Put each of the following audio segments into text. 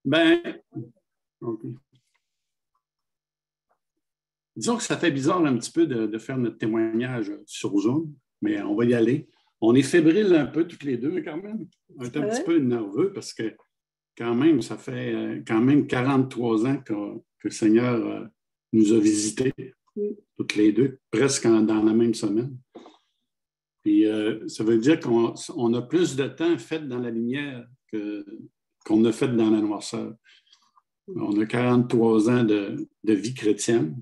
Ben, OK. Disons que ça fait bizarre un petit peu de faire notre témoignage sur Zoom, mais on va y aller. On est fébrile un peu tous les deux quand même. On est un petit peu nerveux parce que quand même, ça fait quand même 43 ans que le Seigneur nous a visités, toutes les deux, presque dans la même semaine. Puis ça veut dire qu'on a plus de temps fait dans la lumière qu'on a fait dans la noirceur. On a 43 ans de vie chrétienne.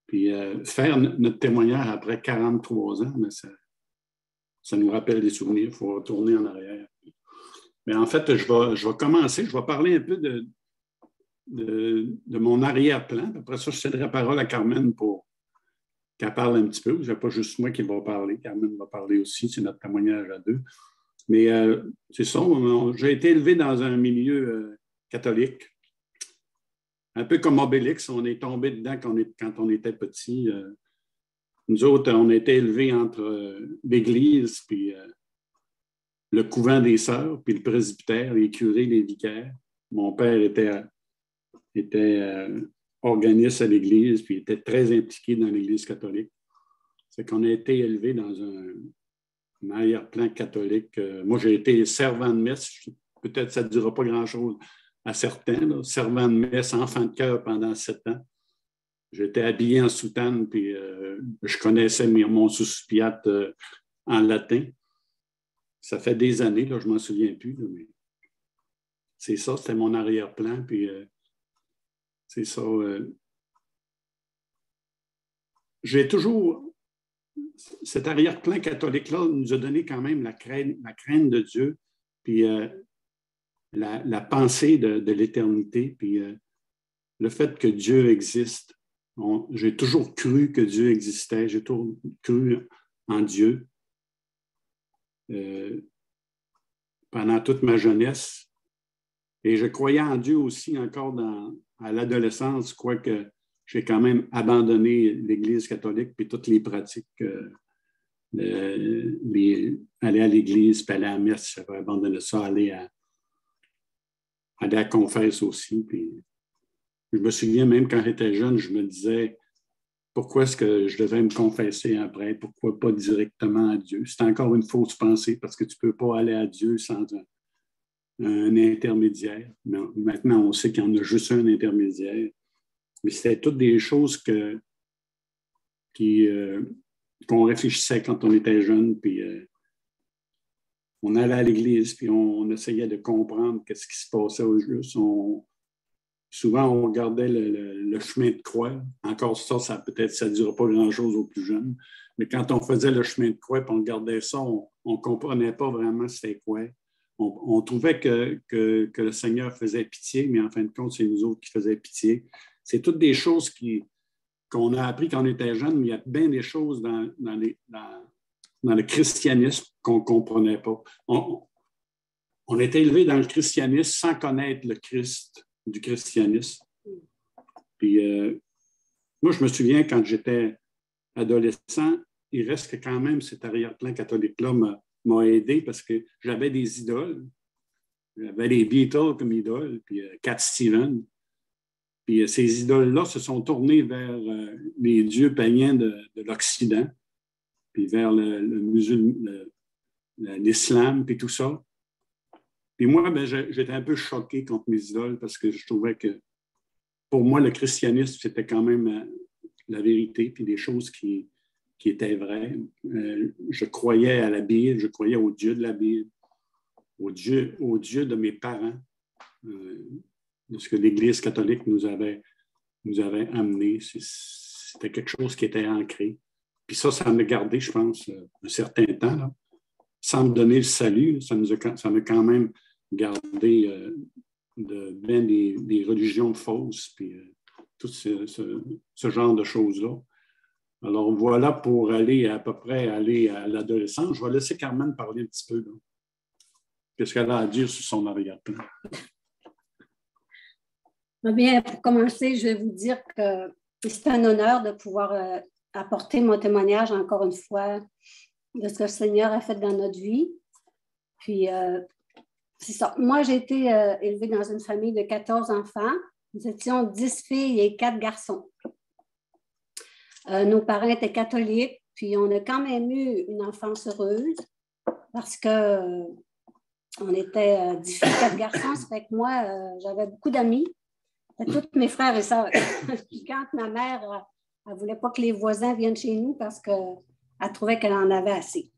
Puis faire notre témoignage après 43 ans, mais ça nous rappelle des souvenirs. Il faut retourner en arrière. Mais en fait, je vais commencer. Je vais parler un peu de mon arrière-plan. Après ça, je céderai la parole à Carmen pour qu'elle parle un petit peu. Ce n'est pas juste moi qui va parler. Carmen va parler aussi. C'est notre témoignage à deux. Mais c'est ça. J'ai été élevé dans un milieu catholique. Un peu comme Obélix, on est tombé dedans quand on était petit. Nous autres, on a été élevés entre l'église, puis le couvent des sœurs, puis le presbytère, les curés, les vicaires. Mon père était organiste à l'église, puis était très impliqué dans l'église catholique. C'est qu'on a été élevés dans un arrière-plan catholique. Moi, j'ai été servant de messe. Peut-être que ça ne dira pas grand-chose à certains, là. Servant de messe, enfant de chœur pendant 7 ans. J'étais habillé en soutane, puis je connaissais mon suspiat en latin. Ça fait des années, là, je ne m'en souviens plus, là, mais c'est ça, c'était mon arrière-plan, puis c'est ça. J'ai toujours... Cet arrière-plan catholique-là nous a donné quand même la crainte de Dieu, puis la pensée de l'éternité, puis le fait que Dieu existe. J'ai toujours cru que Dieu existait, j'ai toujours cru en Dieu pendant toute ma jeunesse. Et je croyais en Dieu aussi encore à l'adolescence, quoique j'ai quand même abandonné l'Église catholique puis toutes les pratiques. Aller à l'église, puis aller à la messe, j'avais abandonné ça, aller à la confesse aussi. Puis je me souviens même quand j'étais jeune, je me disais pourquoi est-ce que je devais me confesser après, pourquoi pas directement à Dieu. C'est encore une fausse pensée parce que tu ne peux pas aller à Dieu sans un intermédiaire. Mais maintenant, on sait qu'il y en a juste un intermédiaire. Mais c'était toutes des choses qu'on réfléchissait quand on était jeune, puis on allait à l'église, puis on essayait de comprendre qu'est-ce qui se passait au juste. Souvent, on regardait le chemin de croix. Encore ça peut-être, ça ne dira pas grand-chose aux plus jeunes, mais quand on faisait le chemin de croix, puis on regardait ça, on ne comprenait pas vraiment c'était quoi. On trouvait que le Seigneur faisait pitié, mais en fin de compte, c'est nous autres qui faisions pitié. C'est toutes des choses qu'on a appris quand on était jeune, mais il y a bien des choses dans le christianisme qu'on ne comprenait pas. On était élevé dans le christianisme sans connaître le Christ du christianisme. Puis, moi, je me souviens, quand j'étais adolescent, il reste que quand même cet arrière-plan catholique-là m'a aidé parce que j'avais des idoles. J'avais les Beatles comme idoles, puis Cat Stevens. Puis ces idoles-là se sont tournées vers les dieux païens de l'Occident, puis vers l'islam, puis tout ça. Puis moi, j'étais un peu choqué contre mes idoles parce que je trouvais que, pour moi, le christianisme, c'était quand même la vérité, puis des choses qui étaient vraies. Je croyais à la Bible, je croyais au Dieu de la Bible, au Dieu de mes parents, de ce que l'Église catholique nous avait amené. C'était quelque chose qui était ancré. Puis ça m'a gardé, je pense, un certain temps, là. Sans me donner le salut, ça m'a quand même gardé bien des religions fausses, puis tout ce genre de choses-là. Alors voilà pour aller à peu près à l'adolescence. Je vais laisser Carmen parler un petit peu. Qu'est-ce qu'elle a à dire sur son arrière-plan? Bien, pour commencer, je vais vous dire que c'est un honneur de pouvoir apporter mon témoignage encore une fois de ce que le Seigneur a fait dans notre vie. Puis, c'est ça. Moi, j'ai été élevée dans une famille de 14 enfants. Nous étions 10 filles et 4 garçons. Nos parents étaient catholiques, puis on a quand même eu une enfance heureuse parce que on était 10 filles, 4 garçons. Ça fait que moi, j'avais beaucoup d'amis. Tous mes frères et sœurs. Puis quand ma mère, elle ne voulait pas que les voisins viennent chez nous parce qu'elle trouvait qu'elle en avait assez.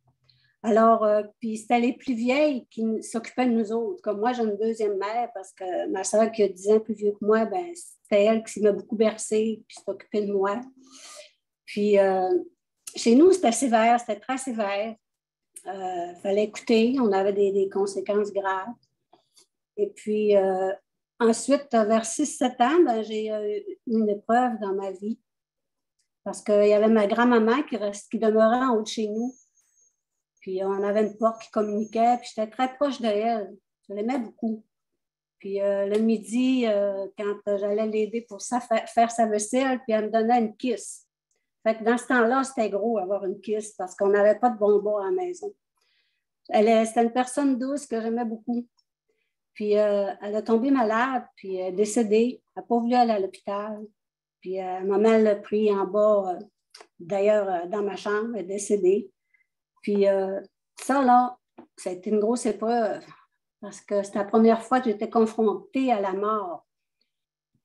Alors, puis c'était les plus vieilles qui s'occupaient de nous autres. Comme moi, j'ai une deuxième mère parce que ma soeur qui a 10 ans plus vieux que moi, ben, c'était elle qui m'a beaucoup bercée puis s'occupait de moi. Puis, chez nous, c'était sévère, c'était très sévère. Il fallait écouter, on avait des conséquences graves. Et puis, ensuite, vers 6-7 ans, ben, j'ai eu une épreuve dans ma vie parce qu'il y avait ma grand-maman qui demeurait en haut de chez nous. Puis on avait une porte qui communiquait, puis j'étais très proche d'elle. Je l'aimais beaucoup. Puis le midi, quand j'allais l'aider pour faire sa vaisselle, puis elle me donnait une kiss. Fait que dans ce temps-là, c'était gros avoir une kiss parce qu'on n'avait pas de bonbons à la maison. C'était une personne douce que j'aimais beaucoup. Puis elle a tombé malade, puis elle est décédée. Elle n'a pas voulu aller à l'hôpital. Puis maman l'a pris en bas, d'ailleurs, dans ma chambre, elle est décédée. Puis ça, là, ça a été une grosse épreuve parce que c'était la première fois que j'étais confrontée à la mort.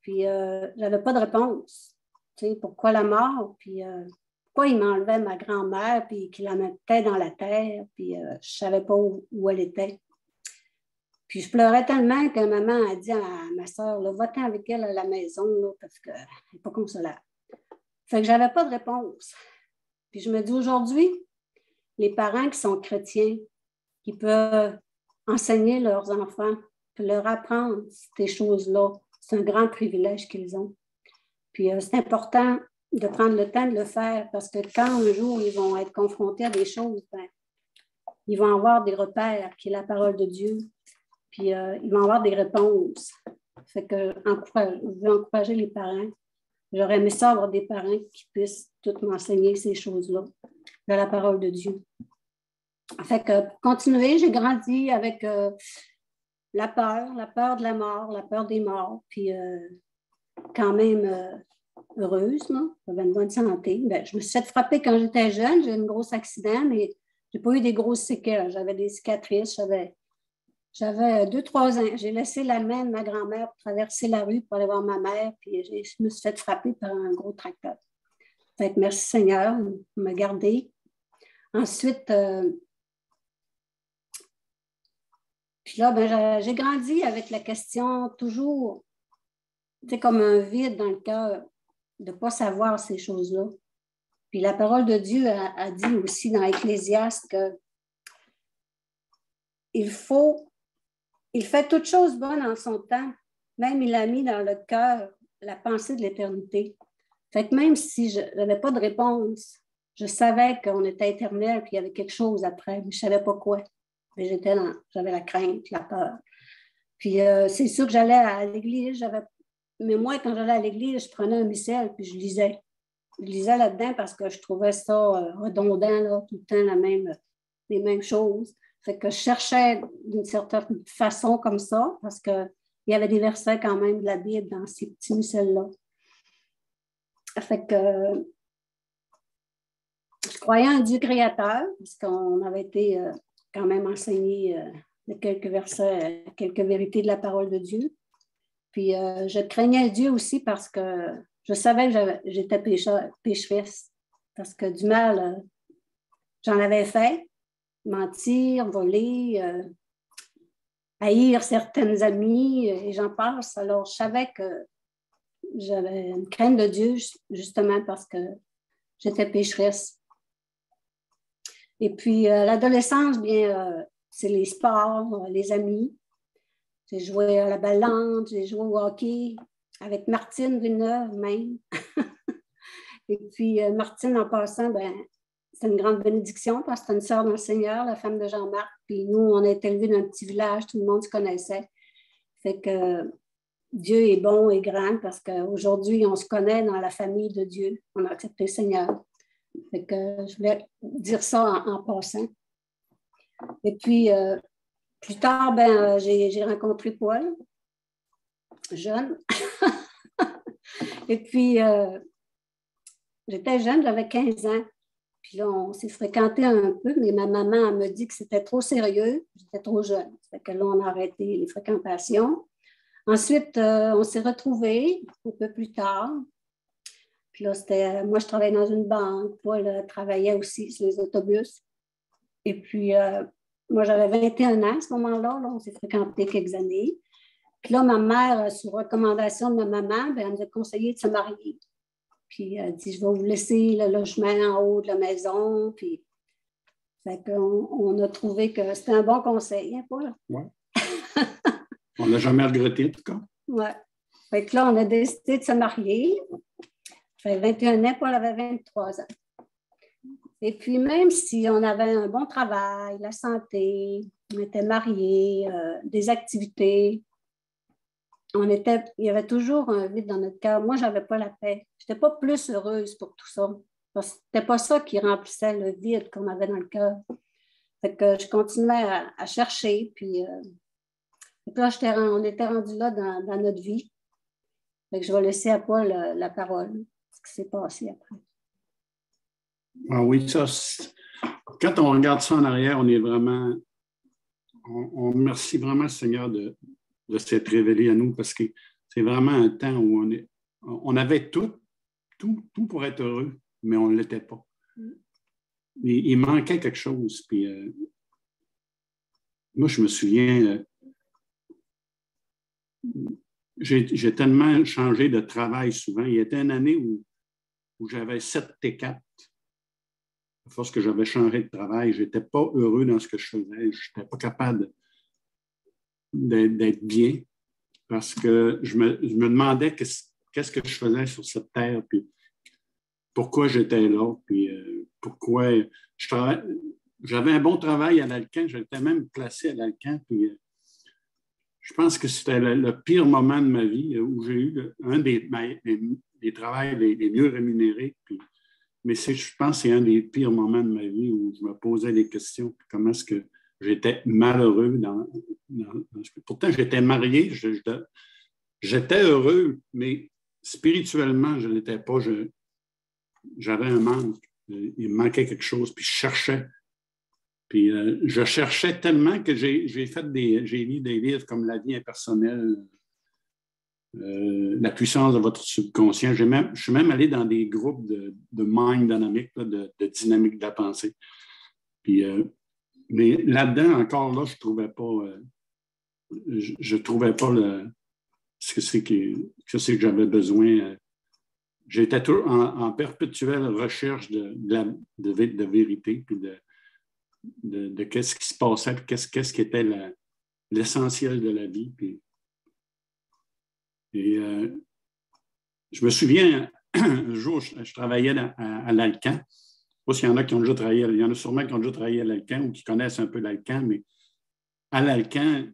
Puis je n'avais pas de réponse. Tu sais, pourquoi la mort? Puis pourquoi il m'enlevait ma grand-mère puis qu'il la mettait dans la terre? Puis je ne savais pas où elle était. Puis je pleurais tellement que maman a dit à ma soeur, va-t'en avec elle à la maison là, parce qu'elle n'est pas consolable. Fait que je n'avais pas de réponse. Puis je me dis aujourd'hui, les parents qui sont chrétiens, qui peuvent enseigner leurs enfants, puis leur apprendre ces choses-là, c'est un grand privilège qu'ils ont. Puis c'est important de prendre le temps de le faire parce que quand un jour ils vont être confrontés à des choses, ben, ils vont avoir des repères qui est la parole de Dieu. Puis ils vont avoir des réponses. Fait que je veux encourager les parents. J'aurais aimé ça avoir des parents qui puissent tout m'enseigner ces choses-là de la parole de Dieu. Fait que pour continuer, j'ai grandi avec la peur de la mort, la peur des morts, puis quand même heureuse, non? J'avais une bonne santé. Ben, je me suis fait frapper quand j'étais jeune, j'ai eu un gros accident, mais je n'ai pas eu des grosses séquelles. J'avais des cicatrices, j'avais 2-3 ans. J'ai laissé la main de ma grand-mère pour traverser la rue pour aller voir ma mère, puis je me suis fait frapper par un gros tracteur. Fait que merci Seigneur de me garder. Ensuite, puis là, ben, j'ai grandi avec la question toujours, tu sais, comme un vide dans le cœur de ne pas savoir ces choses-là. Puis la parole de Dieu a dit aussi dans Ecclésiaste que il fait toutes choses bonnes en son temps. Même il a mis dans le cœur la pensée de l'éternité. Fait que même si je n'avais pas de réponse, je savais qu'on était éternel puis il y avait quelque chose après, mais je ne savais pas quoi. Mais j'avais la crainte, la peur. Puis c'est sûr que j'allais à l'église, mais moi, quand j'allais à l'église, je prenais un missel puis je lisais. Je lisais là-dedans parce que je trouvais ça redondant, là, tout le temps les mêmes choses. Fait que je cherchais d'une certaine façon comme ça, parce qu'il y avait des versets quand même de la Bible dans ces petits missels-là. Fait que je croyais en Dieu créateur, parce qu'on avait été quand même enseigné de quelques versets, quelques vérités de la parole de Dieu. Puis je craignais Dieu aussi parce que je savais que j'étais pécheresse, parce que du mal, j'en avais fait. Mentir, voler, haïr certaines amies, et j'en passe. Alors, je savais que j'avais une crainte de Dieu, justement parce que j'étais pécheresse. Et puis, l'adolescence, bien, c'est les sports, les amis. J'ai joué à la ballante, j'ai joué au hockey avec Martine Villeneuve même. Et puis, Martine, en passant, ben, c'est une grande bénédiction parce que c'est une sœur dans le Seigneur, la femme de Jean-Marc. Puis nous, on a été élevés dans un petit village, tout le monde se connaissait. Fait que Dieu est bon et grand parce qu'aujourd'hui, on se connaît dans la famille de Dieu. On a accepté le Seigneur. Fait que je voulais dire ça en passant. Et puis, plus tard, ben, j'ai rencontré Paul, jeune. Et puis, j'étais jeune, j'avais 15 ans. Puis là, on s'est fréquenté un peu, mais ma maman me dit que c'était trop sérieux. J'étais trop jeune. Fait que là, on a arrêté les fréquentations. Ensuite, on s'est retrouvés un peu plus tard. Puis là, moi, je travaillais dans une banque. Paul travaillait aussi sur les autobus. Et puis, moi, j'avais 21 ans à ce moment-là. Là, on s'est fréquenté quelques années. Puis là, ma mère, sur recommandation de ma maman, ben, elle nous a conseillé de se marier. Puis elle dit, je vais vous laisser le logement en haut de la maison. Puis, fait qu'on a trouvé que c'était un bon conseil, hein, Paul? Oui. On n'a jamais regretté, en tout cas. Oui. Fait que là, on a décidé de se marier. Ça fait 21 ans, Paul avait 23 ans. Et puis, même si on avait un bon travail, la santé, on était mariés, des activités, il y avait toujours un vide dans notre cœur. Moi, je n'avais pas la paix. Je n'étais pas plus heureuse pour tout ça. Parce que ce n'était pas ça qui remplissait le vide qu'on avait dans le cœur. Fait que je continuais à chercher. Puis, et puis là, on était rendu là dans notre vie. Fait que je vais laisser à Paul la parole, ce qui s'est passé après. Ah oui, ça, quand on regarde ça en arrière, on est vraiment, on remercie vraiment le Seigneur de s'être révélé à nous parce que c'est vraiment un temps où on avait tout pour être heureux, mais on ne l'était pas. Il manquait quelque chose. Puis, moi, je me souviens, j'ai tellement changé de travail souvent. Il y a une année où j'avais 7 T4. À force que j'avais changé de travail, je n'étais pas heureux dans ce que je faisais. Je n'étais pas capable d'être bien parce que je me demandais qu'est-ce que je faisais sur cette terre, puis pourquoi j'étais là, puis pourquoi j'avais un bon travail à l'Alcan, j'étais même placé à l'Alcan, puis je pense que c'était le pire moment de ma vie où j'ai eu un des travails les mieux rémunérés, puis mais je pense que c'est un des pires moments de ma vie où je me posais des questions. Comment est-ce que j'étais malheureux dans pourtant, j'étais marié, j'étais heureux, mais spirituellement, je ne l'étais pas. J'avais un manque. Il me manquait quelque chose, puis je cherchais. Puis je cherchais tellement que j'ai lu des livres comme La vie impersonnelle, la puissance de votre subconscient. Je suis même allé dans des groupes de mind dynamique, de dynamique de la pensée. Puis, mais là-dedans, encore là, je trouvais pas ce que c'est que j'avais besoin. J'étais toujours en perpétuelle recherche de vérité, puis de qu'est-ce qui se passait, puis qu'est-ce qui était l'essentiel de la vie. Puis, et je me souviens, un jour, je travaillais à l'Alcan. Je ne sais pas s'il y en a qui ont déjà travaillé, il y en a sûrement qui ont déjà travaillé à l'Alcan ou qui connaissent un peu l'Alcan, mais à l'Alcan,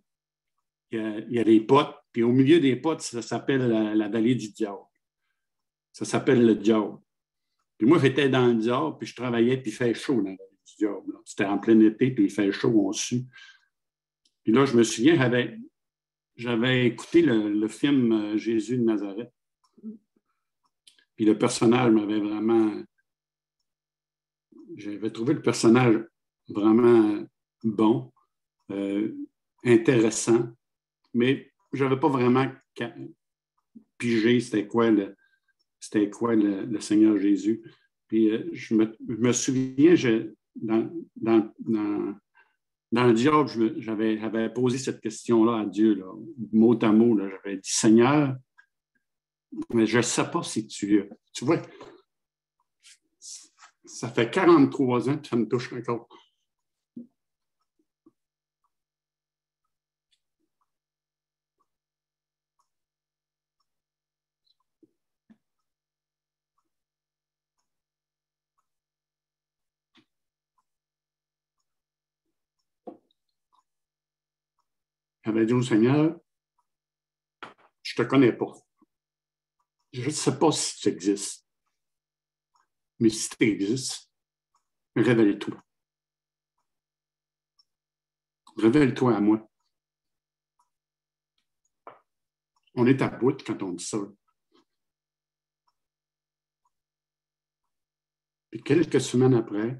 il y a des potes, puis au milieu des potes, ça s'appelle la vallée du diable. Ça s'appelle le diable. Puis moi, j'étais dans le diable, puis je travaillais, puis il fait chaud dans la vallée du diable. C'était en plein été, puis il fait chaud, on sue. Puis là, je me souviens, j'avais écouté le film Jésus de Nazareth. Puis le personnage m'avait vraiment... J'avais trouvé le personnage vraiment bon, intéressant, mais je n'avais pas vraiment pigé c'était quoi le Seigneur Jésus. Puis je me souviens, dans le diable, j'avais posé cette question-là à Dieu, là, mot à mot. Là, j'avais dit, Seigneur, mais je ne sais pas si tu vois, ça fait 43 ans que ça me touche encore. J'avais dit au Seigneur, je ne te connais pas. Je ne sais pas si tu existes. Mais si tu existes, révèle-toi. Révèle-toi à moi. On est à bout quand on dit ça. Puis quelques semaines après,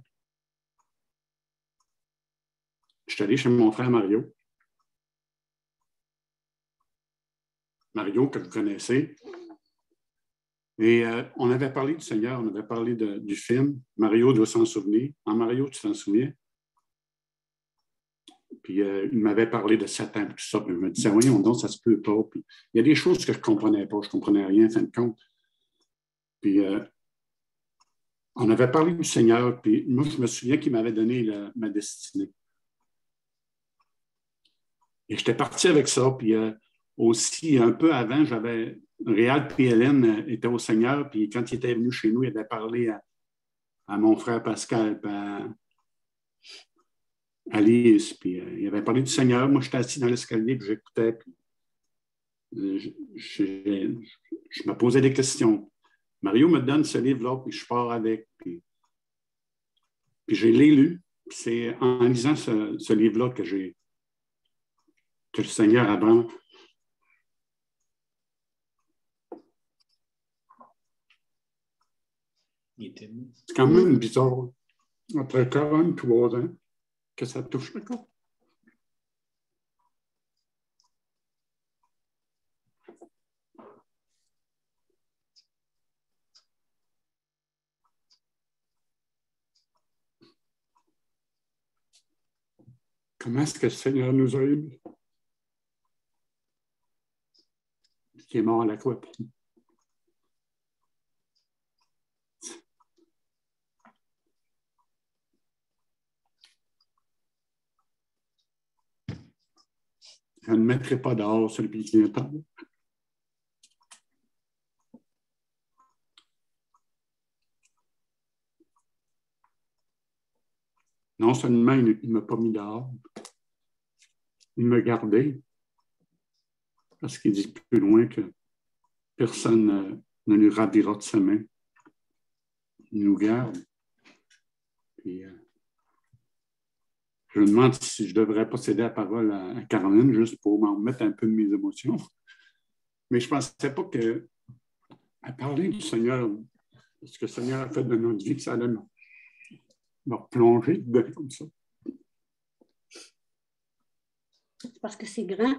je suis allé chez mon frère Mario. Mario, que vous connaissez. Et on avait parlé du Seigneur, on avait parlé du film. Mario doit s'en souvenir. Mario, tu t'en souviens? Puis il m'avait parlé de Satan, tout ça. Puis je me disais, oui, donc ça se peut pas. Puis il y a des choses que je ne comprenais pas. Je ne comprenais rien, en fin de compte. Puis on avait parlé du Seigneur. Puis moi, je me souviens qu'il m'avait donné ma destinée. Et j'étais parti avec ça. Puis aussi, un peu avant, Réal et Hélène étaient au Seigneur. Puis quand il était venu chez nous, il avait parlé à mon frère Pascal, puis à Alice. Puis il avait parlé du Seigneur. Moi, j'étais assis dans l'escalier, puis j'écoutais. Puis je me posais des questions. Mario me donne ce livre-là, puis je pars avec. Puis je l'ai lu. C'est en lisant ce livre-là que le Seigneur a vraiment. C'est quand même bizarre, après 43 ans, que ça touche le corps. Comment est-ce que le Seigneur nous a aimés? Qui est mort à la croix. Je ne mettrai pas dehors celui qui vient par là. Non seulement il ne m'a pas mis dehors, il m'a gardé, parce qu'il dit plus loin que personne ne lui ravira de sa main. Il nous garde. Puis, je me demande si je devrais pas céder la parole à Caroline, juste pour m'en remettre un peu de mes émotions. Mais je ne pensais pas qu'à parler du Seigneur, ce que le Seigneur a fait de notre vie, que ça allait me replonger dedans comme ça. C'est parce que c'est grand.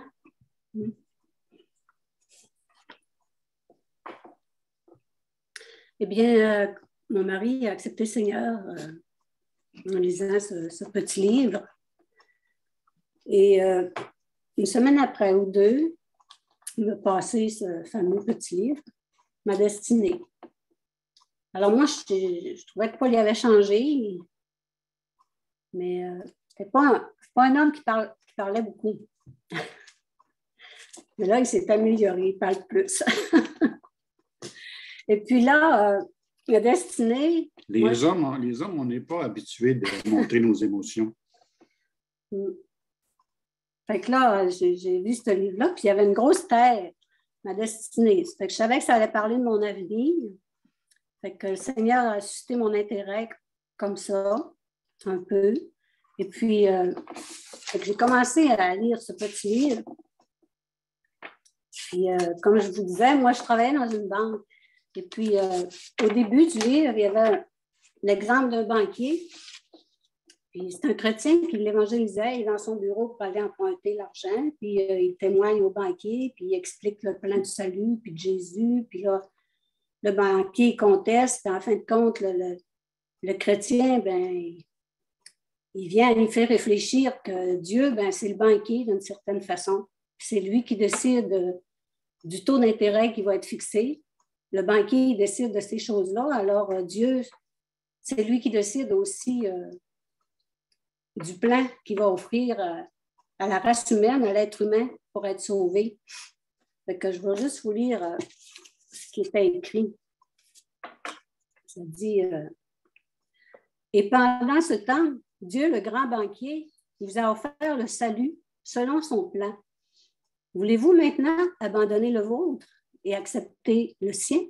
Eh bien, mon mari a accepté le Seigneur en lisant ce petit livre. Et une semaine après ou deux, il m'a passé ce fameux petit livre, Ma destinée. Alors moi, je trouvais que Paul y avait changé, mais c'était pas un homme qui parlait beaucoup. Mais là, il s'est amélioré, il parle plus. Et puis là, la destinée... Les hommes, on n'est pas habitués de montrer nos émotions. Fait que là, j'ai vu ce livre-là, puis il y avait une grosse terre, Ma destinée. Fait que je savais que ça allait parler de mon avenir. Fait que le Seigneur a suscité mon intérêt comme ça, un peu. Et puis, j'ai commencé à lire ce petit livre. Puis, comme je vous disais, moi, je travaillais dans une banque. Et puis, au début du livre, il y avait l'exemple d'un banquier. Puis, c'est un chrétien qui l'évangélisait. Il est dans son bureau pour aller emprunter l'argent. Puis, il témoigne au banquier. Puis, il explique le plan du salut, puis de Jésus. Puis là, le banquier conteste. Puis, en fin de compte, le chrétien, ben, il vient, il fait réfléchir que Dieu, ben, c'est le banquier d'une certaine façon. C'est lui qui décide du taux d'intérêt qui va être fixé. Le banquier il décide de ces choses-là. Alors, Dieu, c'est lui qui décide aussi du plan qu'il va offrir à la race humaine, à l'être humain, pour être sauvé. Fait que je vais juste vous lire ce qui était écrit. Ça dit et pendant ce temps, Dieu, le grand banquier, vous a offert le salut selon son plan. Voulez-vous maintenant abandonner le vôtre et accepter le sien?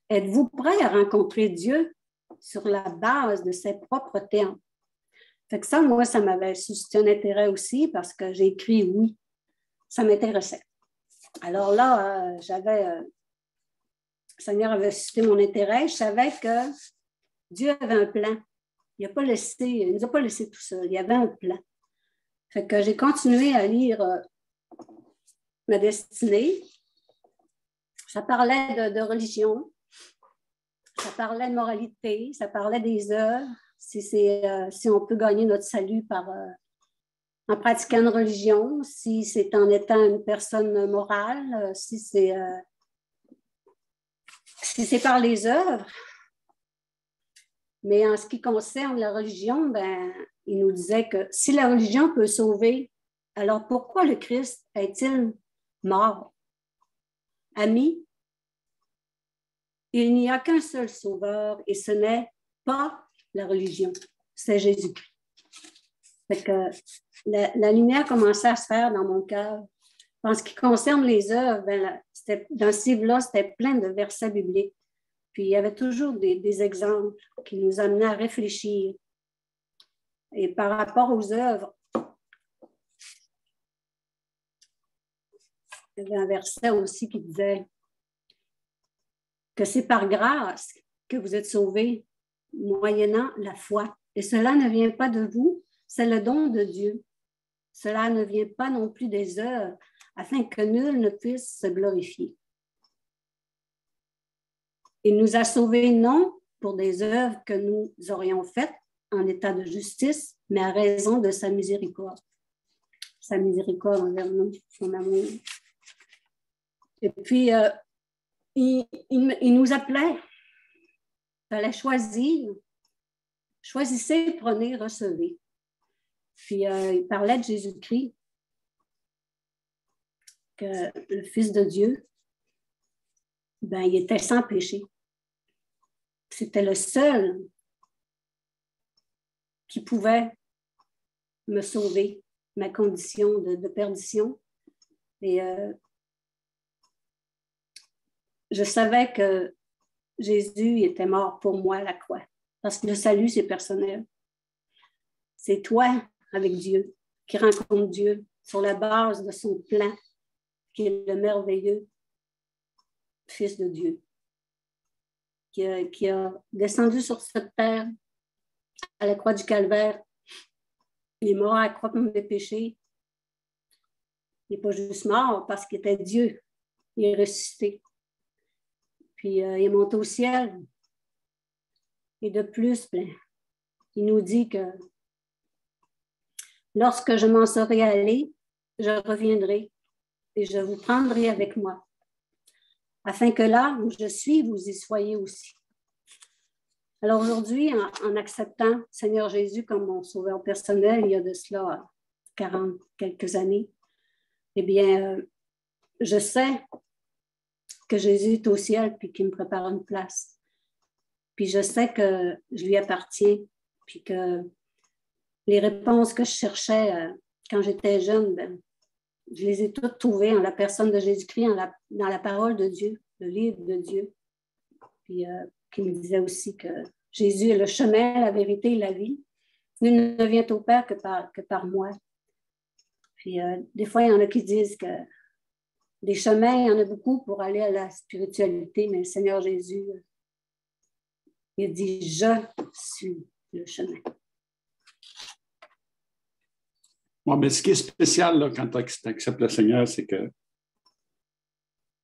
Êtes-vous prêt à rencontrer Dieu sur la base de ses propres termes? Fait que ça, moi, ça m'avait suscité un intérêt aussi parce que j'ai écrit oui. Ça m'intéressait. Alors là, le Seigneur avait suscité mon intérêt. Je savais que Dieu avait un plan. Il ne nous a pas laissé tout seul. Il y avait un plan. Fait que j'ai continué à lire ma destinée. Ça parlait de religion, ça parlait de moralité, ça parlait des œuvres, si on peut gagner notre salut en pratiquant une religion, si c'est en étant une personne morale, si c'est par les œuvres. Mais en ce qui concerne la religion, il nous disait que si la religion peut sauver, alors pourquoi le Christ est-il mort? Amis, il n'y a qu'un seul sauveur et ce n'est pas la religion, c'est Jésus-Christ. Fait que la lumière commençait à se faire dans mon cœur. En ce qui concerne les œuvres, dans ce livre-là, c'était plein de versets bibliques. Puis il y avait toujours des exemples qui nous amenaient à réfléchir. Et par rapport aux œuvres, il y avait un verset aussi qui disait que c'est par grâce que vous êtes sauvés, moyennant la foi. Et cela ne vient pas de vous, c'est le don de Dieu. Cela ne vient pas non plus des œuvres, afin que nul ne puisse se glorifier. Il nous a sauvés non pour des œuvres que nous aurions faites en état de justice, mais à raison de sa miséricorde. Sa miséricorde envers nous, son amour. Et puis, il nous appelait. Il fallait choisir. Choisissez, prenez, recevez. Puis, il parlait de Jésus-Christ, que le Fils de Dieu, il était sans péché. C'était le seul qui pouvait me sauver, ma condition de perdition. Et je savais que Jésus était mort pour moi à la croix, parce que le salut, c'est personnel. C'est toi avec Dieu qui rencontre Dieu sur la base de son plan, qui est le merveilleux Fils de Dieu, qui a descendu sur cette terre à la croix du Calvaire. Il est mort à la croix pour mes péchés. Il n'est pas juste mort parce qu'il était Dieu. Il est ressuscité. Puis il est monté au ciel. Et de plus, il nous dit que lorsque je m'en serai allé, je reviendrai et je vous prendrai avec moi, afin que là où je suis, vous y soyez aussi. Alors aujourd'hui, en acceptant Seigneur Jésus comme mon sauveur personnel, il y a de cela 40 quelques années, eh bien, je sais que Jésus est au ciel puis qu'il me prépare une place. Puis je sais que je lui appartiens, puis que les réponses que je cherchais quand j'étais jeune, je les ai toutes trouvées en la personne de Jésus-Christ, dans la parole de Dieu, le livre de Dieu. Puis qui me disait aussi que Jésus est le chemin, la vérité et la vie. Nul ne vient au Père que par moi. Puis des fois, il y en a qui disent que des chemins, il y en a beaucoup pour aller à la spiritualité, mais le Seigneur Jésus, il dit « Je suis le chemin ». Bon, mais ce qui est spécial là, quand tu acceptes le Seigneur, c'est que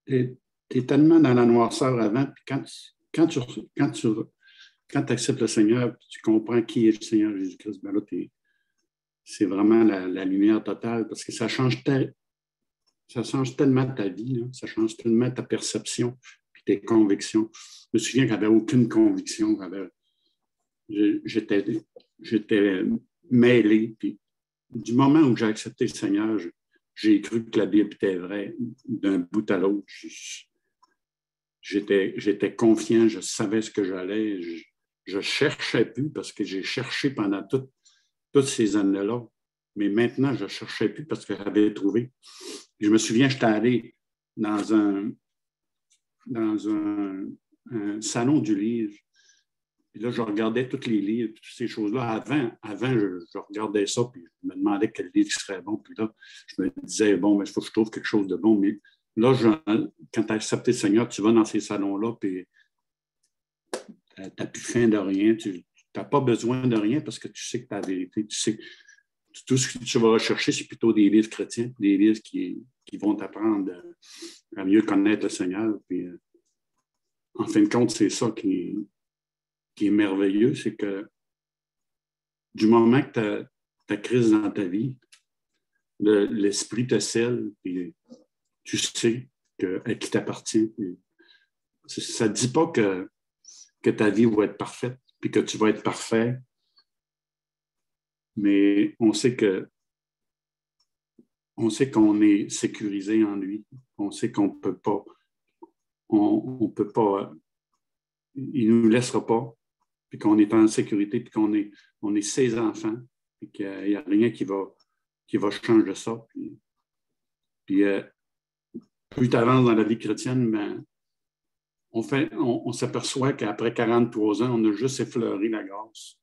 tu es tellement dans la noirceur avant, puis quand tu acceptes le Seigneur, tu comprends qui est le Seigneur Jésus-Christ, là, c'est vraiment la lumière totale, parce que ça change tellement ta vie, là, ça change tellement ta perception, puis tes convictions. Je me souviens que j'avais aucune conviction, j'étais mêlé, puis du moment où j'ai accepté le Seigneur, j'ai cru que la Bible était vraie d'un bout à l'autre. J'étais confiant, je savais ce que j'allais. Je ne cherchais plus parce que j'ai cherché pendant toutes ces années-là. Mais maintenant, je ne cherchais plus parce que j'avais trouvé. Je me souviens, j'étais allé dans un salon du livre. Puis là, je regardais tous les livres, toutes ces choses-là. Avant je regardais ça, puis je me demandais quel livre serait bon. Puis là, je me disais, bon, il faut que je trouve quelque chose de bon. Mais là, quand tu as accepté le Seigneur, tu vas dans ces salons-là, puis tu n'as plus faim de rien. Tu n'as pas besoin de rien parce que tu sais que ta vérité, tu sais. Tout ce que tu vas rechercher, c'est plutôt des livres chrétiens, des livres qui vont t'apprendre à mieux connaître le Seigneur. Puis, en fin de compte, c'est ça qui est merveilleux, c'est que du moment que tu as crise dans ta vie, l'Esprit te scelle, puis tu sais à qui t'appartient. Ça ne dit pas que ta vie va être parfaite, puis que tu vas être parfait, mais on sait qu'on est sécurisé en lui. On sait qu'on ne peut pas, il ne nous laissera pas, puis qu'on est en sécurité, puis qu'on est ses enfants, puis qu'il n'y a rien qui va changer ça. Puis plus tu avances dans la vie chrétienne, ben, on s'aperçoit qu'après 43 ans, on a juste effleuré la grâce.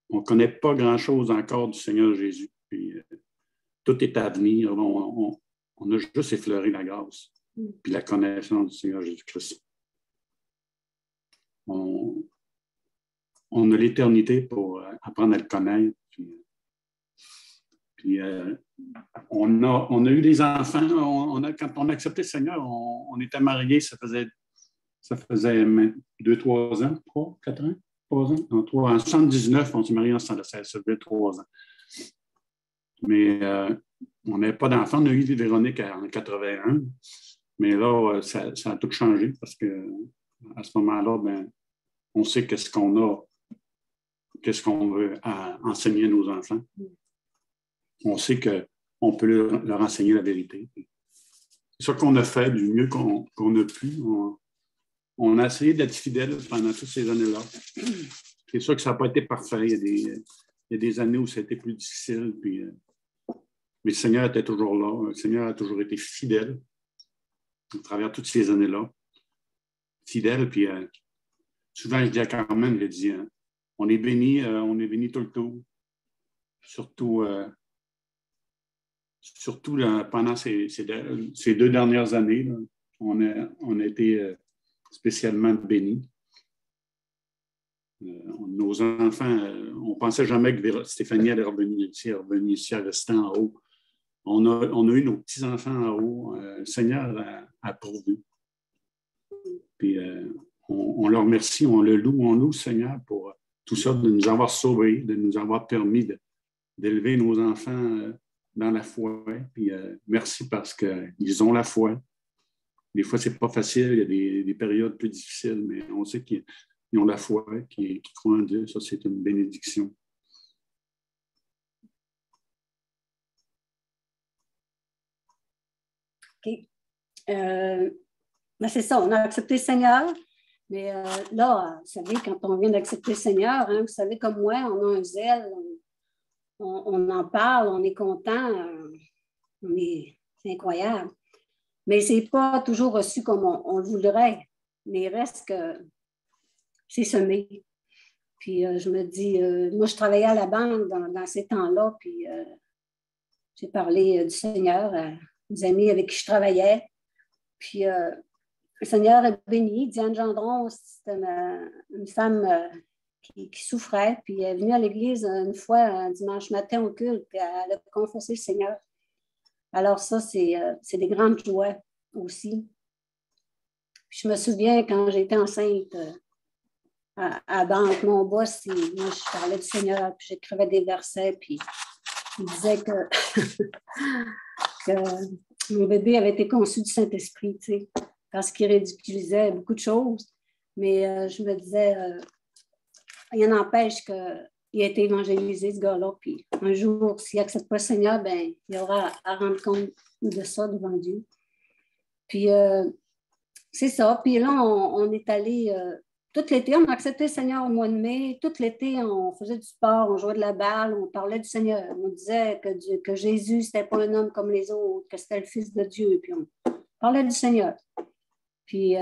On ne connaît pas grand-chose encore du Seigneur Jésus. Puis, tout est à venir. On a juste effleuré la grâce, puis la connaissance du Seigneur Jésus-Christ. On a l'éternité pour apprendre à le connaître. Puis on a eu des enfants. Quand on a accepté le Seigneur, on était mariés, ça faisait 2-3 ans, 4 ans, 3 ans. Non, 3 ans. En 79, on s'est mariés ensemble, ça faisait 3 ans. Mais on n'avait pas d'enfants. On a eu Véronique en 81. Mais là, ça a tout changé parce qu'à ce moment-là, ben, on sait qu'est-ce qu'on veut enseigner à nos enfants. On sait qu'on peut leur enseigner la vérité. C'est ça qu'on a fait du mieux qu'on a pu. On a essayé d'être fidèles pendant toutes ces années-là. C'est sûr que ça n'a pas été parfait. Il y a des années où ça a été plus difficile. Puis, mais le Seigneur était toujours là. Le Seigneur a toujours été fidèle à travers toutes ces années-là. Fidèle, puis souvent, je dis à Carmen, je dis, on est béni tout le temps. Surtout là, pendant ces 2 dernières années, là, on a été spécialement bénis. Nos enfants, on ne pensait jamais que Stéphanie allait revenir ici, à rester en haut. On a eu nos petits-enfants en haut. Le Seigneur a pourvu. Puis on le remercie, on loue le Seigneur pour tout ça, de nous avoir sauvés, de nous avoir permis d'élever nos enfants dans la foi. Puis merci parce qu'ils ont la foi. Des fois, ce n'est pas facile, il y a des périodes plus difficiles, mais on sait qu'ils ont la foi, qu'ils croient en Dieu. Ça, c'est une bénédiction. OK. Ben c'est ça, on a accepté le Seigneur. Mais là, vous savez, quand on vient d'accepter le Seigneur, hein, vous savez, comme moi, on a un zèle, on en parle, on est content, c'est incroyable. Mais ce n'est pas toujours reçu comme on le voudrait. Mais il reste que c'est semé. Puis je me dis, moi, je travaillais à la banque dans ces temps-là, puis j'ai parlé du Seigneur à des amis avec qui je travaillais. Puis le Seigneur est béni. Diane Gendron, c'était une femme qui souffrait, puis elle est venue à l'église une fois un dimanche matin au culte, puis elle a confessé le Seigneur. Alors ça, c'est des grandes joies aussi. Puis je me souviens quand j'étais enceinte à la banque, mon boss, moi je parlais du Seigneur, puis j'écrivais des versets, puis il disait que mon bébé avait été conçu du Saint-Esprit, tu sais, parce qu'il ridiculisait beaucoup de choses. Mais je me disais, rien n'empêche qu'il a été évangélisé, ce gars-là, puis un jour, s'il n'accepte pas le Seigneur, ben, il aura à rendre compte de ça devant Dieu. Puis c'est ça. Puis là, on est allé tout l'été, on a accepté le Seigneur au mois de mai. Tout l'été, on faisait du sport, on jouait de la balle, on parlait du Seigneur. On disait que Jésus, c'était pas un homme comme les autres, que c'était le Fils de Dieu. Puis on parlait du Seigneur. Puis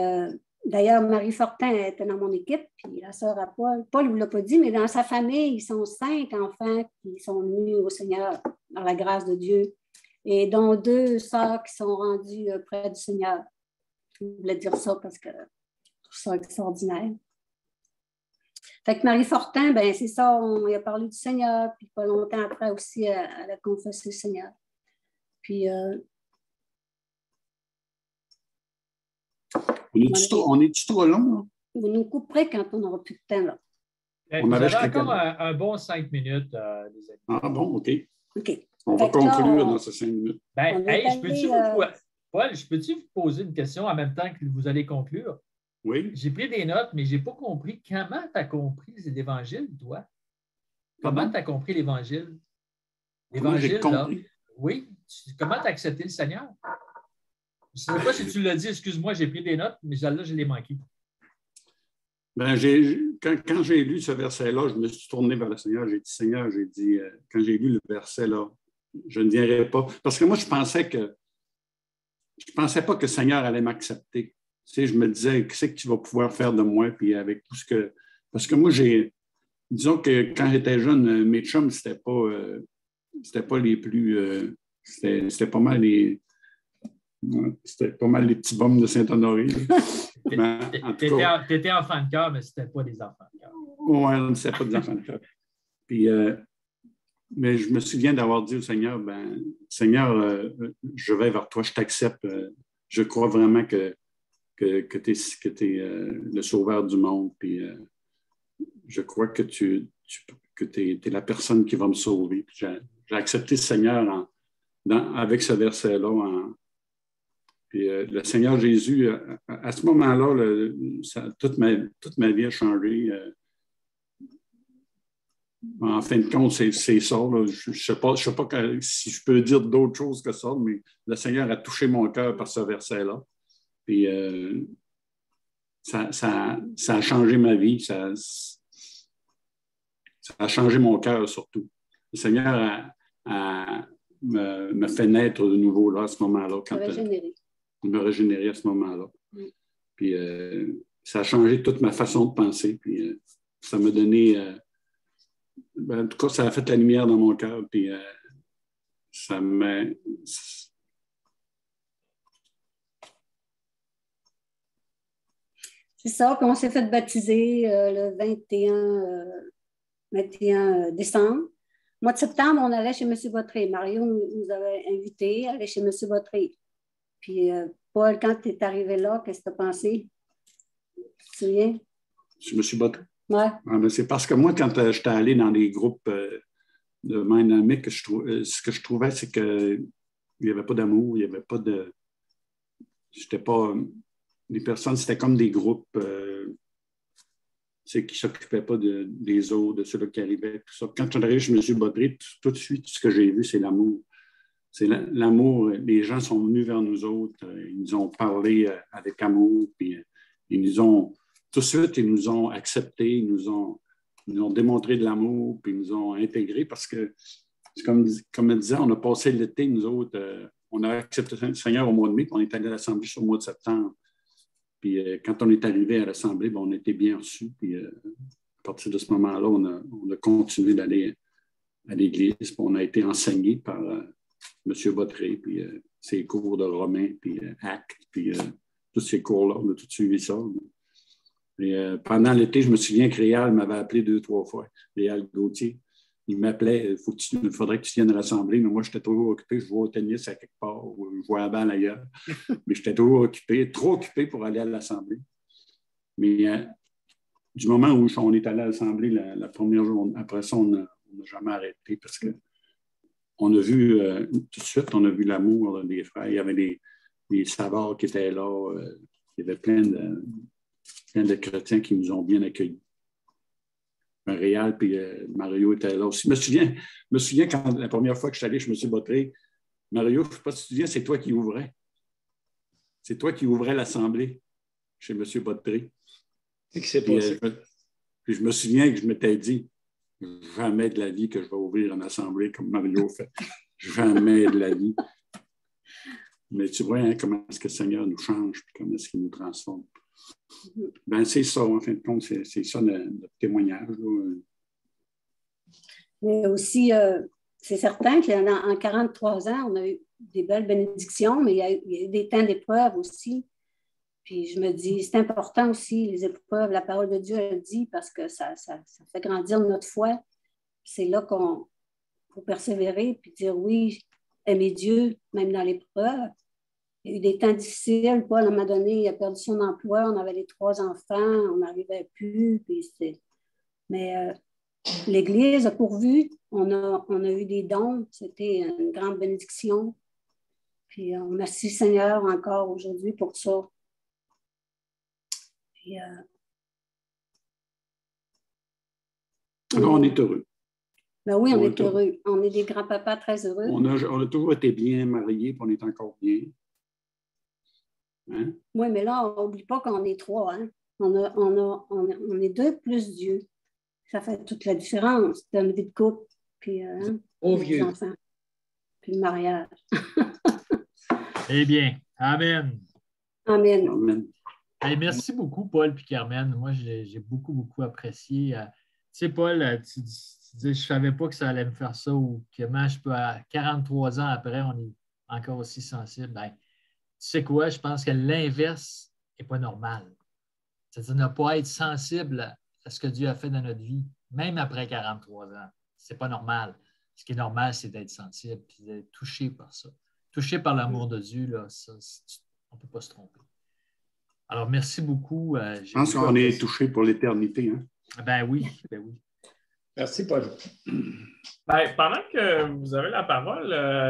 D'ailleurs, Marie Fortin était dans mon équipe, puis la sœur à Paul. Paul ne vous l'a pas dit, mais dans sa famille, ils sont 5 enfants qui sont venus au Seigneur par la grâce de Dieu, et dont 2 sœurs qui sont rendues près du Seigneur. Je voulais dire ça parce que je trouve ça extraordinaire. Fait que Marie Fortin, ben c'est ça, on lui a parlé du Seigneur, puis pas longtemps après aussi, elle a confessé le Seigneur. Puis, on est-tu trop long, là? Vous nous couperez quand on n'aura plus de temps, là. Vous avez encore un bon 5 minutes, les amis. Ah bon, OK. OK. On va conclure dans ces 5 minutes. Ben, Paul, je peux-tu vous poser une question en même temps que vous allez conclure? Oui. J'ai pris des notes, mais je n'ai pas compris comment tu as compris l'Évangile, toi? Comment tu as compris l'Évangile? L'Évangile, là. Oui. Comment tu as accepté le Seigneur? Je ne sais pas si tu l'as dit, excuse-moi, j'ai pris des notes, mais celle-là, je l'ai manqué. Ben, quand j'ai lu ce verset-là, je me suis tourné vers le Seigneur. J'ai dit, Seigneur, quand j'ai lu le verset-là, je ne viendrai pas. Parce que moi, je pensais pas que le Seigneur allait m'accepter. Tu sais, je me disais, qu'est-ce que tu vas pouvoir faire de moi? Puis avec tout ce que. Parce que moi, disons que quand j'étais jeune, mes chums, c'était pas les plus. C'était pas mal les. C'était pas mal les petits bums de Saint-Honoré. Tu étais enfant de cœur, mais ce n'était pas des enfants de cœur. Oui, ce n'était pas des enfants de cœur. Puis, mais je me souviens d'avoir dit au Seigneur, Seigneur, je vais vers toi, je t'accepte. Je crois vraiment que tu es le sauveur du monde. Puis, je crois que tu es la personne qui va me sauver. J'ai accepté le Seigneur avec ce verset-là. Puis le Seigneur Jésus, à ce moment-là, toute ma vie a changé. En fin de compte, c'est ça. Là. Je ne sais pas si je peux dire d'autres choses que ça, mais le Seigneur a touché mon cœur par ce verset-là. Puis ça a changé ma vie. Ça a changé mon cœur surtout. Le Seigneur me fait naître de nouveau là, à ce moment-là. Il m'a régénéré à ce moment-là. Oui. Puis ça a changé toute ma façon de penser. Puis ça m'a donné... en tout cas, ça a fait la lumière dans mon cœur. Puis ça m'a... C'est ça, puis on s'est fait baptiser le 21 décembre. Au mois de septembre, on allait chez M. Bottré. Mario nous avait invités à aller chez M. Bottré. Puis, Paul, quand tu es arrivé là, qu'est-ce que tu as pensé? Tu te souviens? Je me suis battu. Oui. Ah, c'est parce que moi, quand j'étais allé dans des groupes de dynamique, ce que je trouvais, c'est qu'il n'y avait pas d'amour, il n'y avait pas de... J'étais pas... Les personnes, c'était comme des groupes qui ne s'occupaient pas des autres, de ceux qui arrivaient, tout ça. Quand je suis arrivé chez M. Bottré, tout de suite, ce que j'ai vu, c'est l'amour. C'est l'amour. Les gens sont venus vers nous autres. Ils nous ont parlé avec amour. Puis ils nous ont, tout de suite, ils nous ont acceptés. Ils nous ont démontré de l'amour. Puis ils nous ont intégrés parce que, comme je disais, on a passé l'été, nous autres. On a accepté le Seigneur au mois de mai. Puis on est allé à l'Assemblée au mois de septembre. Puis quand on est arrivé à l'Assemblée, on était bien reçus. Puis à partir de ce moment-là, on a continué d'aller à l'Église. Puis on a été enseigné par... M. Bottré, puis ses cours de Romains, puis Actes, puis tous ces cours-là, on a tout suivi ça. Et, pendant l'été, je me souviens que Réal m'avait appelé 2-3 fois, Réal Gauthier. Il m'appelait, il faudrait que tu viennes à l'Assemblée, mais moi, j'étais toujours occupé, je jouais au tennis à quelque part, ou je jouais à la balle ailleurs. Mais j'étais toujours occupé, trop occupé pour aller à l'Assemblée. Mais du moment où on est allé à l'Assemblée la première journée, après ça, on n'a jamais arrêté parce que on a vu, tout de suite, on a vu l'amour des frères. Il y avait des savoirs qui étaient là. Il y avait plein de chrétiens qui nous ont bien accueillis. Réal puis Mario étaient là aussi. Je me souviens quand la première fois que je suis allé chez M. Bottré, Mario, je ne sais pas si tu te souviens, c'est toi qui ouvrais. C'est toi qui ouvrais l'Assemblée chez M. Bottré. Qu'est-ce qui s'est passé? Puis je me souviens que je m'étais dit, jamais de la vie que je vais ouvrir une assemblée comme Mario fait. Jamais de la vie. Mais tu vois comment est-ce que le Seigneur nous change et comment est-ce qu'il nous transforme. Ben, c'est ça, en fin de compte, c'est ça notre témoignage. Là. Mais aussi, c'est certain qu'en 43 ans, on a eu des belles bénédictions, mais il y a eu des temps d'épreuve aussi. Puis je me dis, c'est important aussi, les épreuves, la parole de Dieu, elle dit, parce que ça fait grandir notre foi. C'est là qu'on faut persévérer, puis dire oui, aimer Dieu, même dans l'épreuve. Il y a eu des temps difficiles. Paul, à un moment donné, il a perdu son emploi. On avait les 3 enfants. On n'arrivait plus. Mais l'Église a pourvu. On a eu des dons. C'était une grande bénédiction. Puis on remercie le Seigneur encore aujourd'hui pour ça. Puis, alors, on est heureux. Ben oui, on est heureux. On est des grands-papas très heureux. On a toujours été bien mariés, puis on est encore bien. Hein? Oui, mais là, on n'oublie pas qu'on est 3. Hein? On est 2 plus Dieu. Ça fait toute la différence dans une vie de couple, puis les enfants, puis le mariage. Eh bien, Amen. Amen. Amen. Hey, merci beaucoup, Paul et Carmen. Moi, j'ai beaucoup, beaucoup apprécié. Tu sais, Paul, tu dis, je ne savais pas que ça allait me faire ça ou comment je peux, à 43 ans après, on est encore aussi sensible. Ben, tu sais quoi, je pense que l'inverse n'est pas normal. C'est-à-dire ne pas être sensible à ce que Dieu a fait dans notre vie, même après 43 ans. Ce n'est pas normal. Ce qui est normal, c'est d'être sensible et d'être touché par ça. Touché par l'amour de Dieu, là, ça, on ne peut pas se tromper. Alors, merci beaucoup. Je pense qu'on est touché pour l'éternité. Hein? Ben oui, ben oui. Merci, Paul. Ben, pendant que vous avez la parole,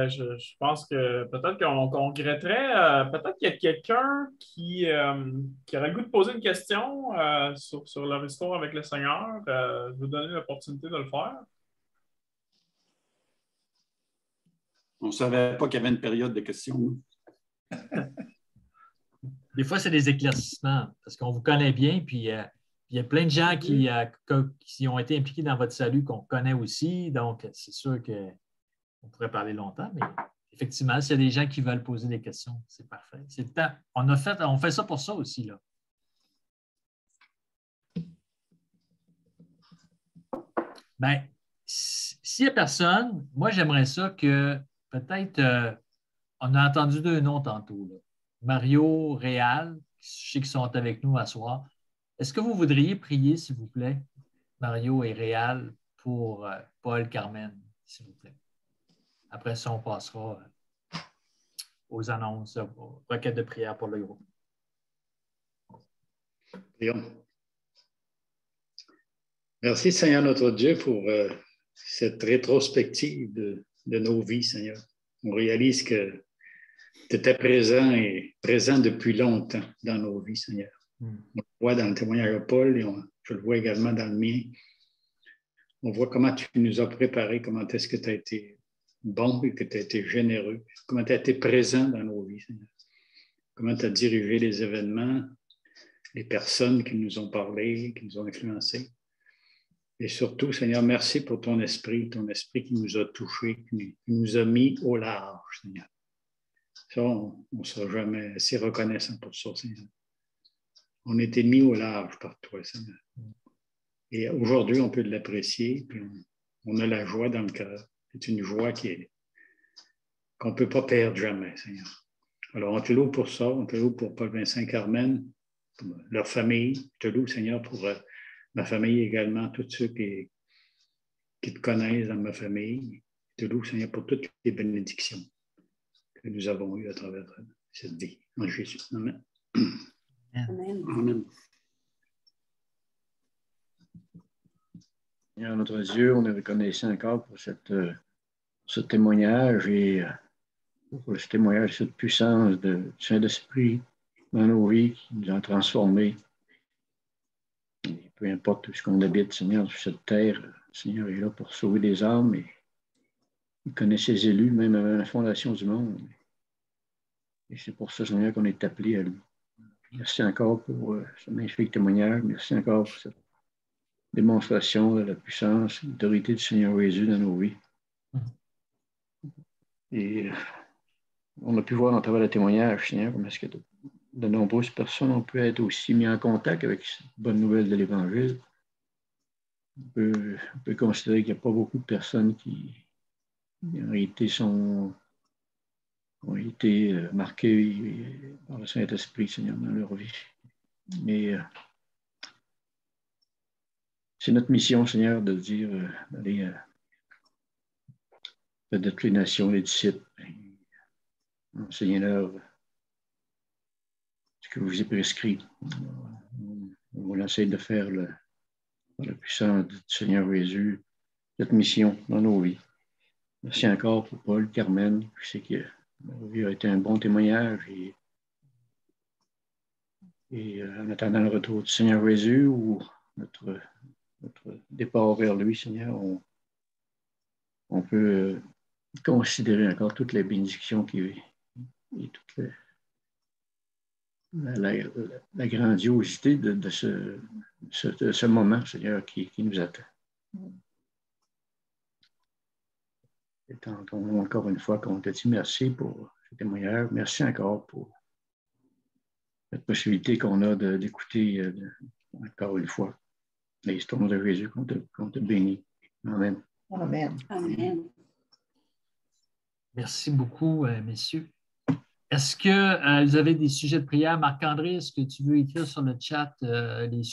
je pense que peut-être qu'on regretterait, peut-être qu'il y a quelqu'un qui aurait le goût de poser une question sur leur histoire avec le Seigneur. Je vous donner l'opportunité de le faire. On ne savait pas qu'il y avait une période de questions. Des fois, c'est des éclaircissements parce qu'on vous connaît bien, puis il y a plein de gens qui ont été impliqués dans votre salut qu'on connaît aussi. Donc, c'est sûr qu'on pourrait parler longtemps, mais effectivement, s'il y a des gens qui veulent poser des questions, c'est parfait. C'est le temps. On fait ça pour ça aussi, là. Bien, s'il n'y a personne, moi, j'aimerais ça que peut-être, on a entendu 2 noms tantôt, là. Mario, Réal, je sais qu'ils sont avec nous à soir. Est-ce que vous voudriez prier, s'il vous plaît, Mario et Réal, pour Paul, Carmen, s'il vous plaît? Après ça, on passera aux annonces, aux requêtes de prière pour le groupe. Prions. Merci, Seigneur notre Dieu, pour cette rétrospective de nos vies, Seigneur. On réalise que tu étais présent et présent depuis longtemps dans nos vies, Seigneur. On le voit dans le témoignage de Paul et je le vois également dans le mien. On voit comment tu nous as préparés, comment est-ce que tu as été bon et que tu as été généreux, comment tu as été présent dans nos vies, Seigneur. Comment tu as dirigé les événements, les personnes qui nous ont parlé, qui nous ont influencés. Et surtout, Seigneur, merci pour ton esprit qui nous a touchés, qui nous a mis au large, Seigneur. Ça, on ne sera jamais assez reconnaissant pour ça, Seigneur. On a été mis au large par toi, Seigneur. Et aujourd'hui, on peut l'apprécier, puis on a la joie dans le cœur. C'est une joie qu'on ne peut pas perdre jamais, Seigneur. Alors, on te loue pour ça, on te loue pour Paul, Vincent, Carmen, pour leur famille. Je te loue, Seigneur, pour ma famille également, tous ceux qui te connaissent dans ma famille. Je te loue, Seigneur, pour toutes les bénédictions que nous avons eues à travers cette vie. En Jésus. Amen. Amen. Amen. Seigneur notre Dieu, on est reconnaissant encore pour ce témoignage et pour ce témoignage, cette puissance du Saint-Esprit dans nos vies qui nous a transformés. Et peu importe tout ce qu'on habite, Seigneur, sur cette terre, le Seigneur est là pour sauver des âmes et il connaît ses élus, même avant la fondation du monde. Et c'est pour ça, Seigneur, qu'on est appelé à lui. Merci encore pour ce magnifique témoignage. Merci encore pour cette démonstration de la puissance et l'autorité du Seigneur Jésus dans nos vies. Et on a pu voir à travers le témoignage, Seigneur, comment est-ce que tu de nombreuses personnes ont pu être aussi mis en contact avec cette bonne nouvelle de l'Évangile. On peut considérer qu'il n'y a pas beaucoup de personnes qui en réalité ont été marquées par le Saint-Esprit, Seigneur, dans leur vie. Mais c'est notre mission, Seigneur, de dire, d'aller de toutes les nations, les disciples, enseignez-leur ce que vous avez prescrit. On va essayer de faire la puissance du Seigneur Jésus, cette mission dans nos vies. Merci encore pour Paul, Carmen. Je sais que leur vie a été un bon témoignage et en attendant le retour du Seigneur Jésus ou notre départ vers lui, Seigneur, on peut considérer encore toutes les bénédictions et toute la grandiosité de ce moment, Seigneur, qui nous attend. Et encore une fois, qu'on te dit merci pour ce témoignage. Merci encore pour cette possibilité qu'on a d'écouter encore une fois l'histoire de Jésus qu'on te bénit. Amen. Amen. Amen. Merci beaucoup, messieurs. Est-ce que vous avez des sujets de prière? Marc-André, est-ce que tu veux écrire sur le chat les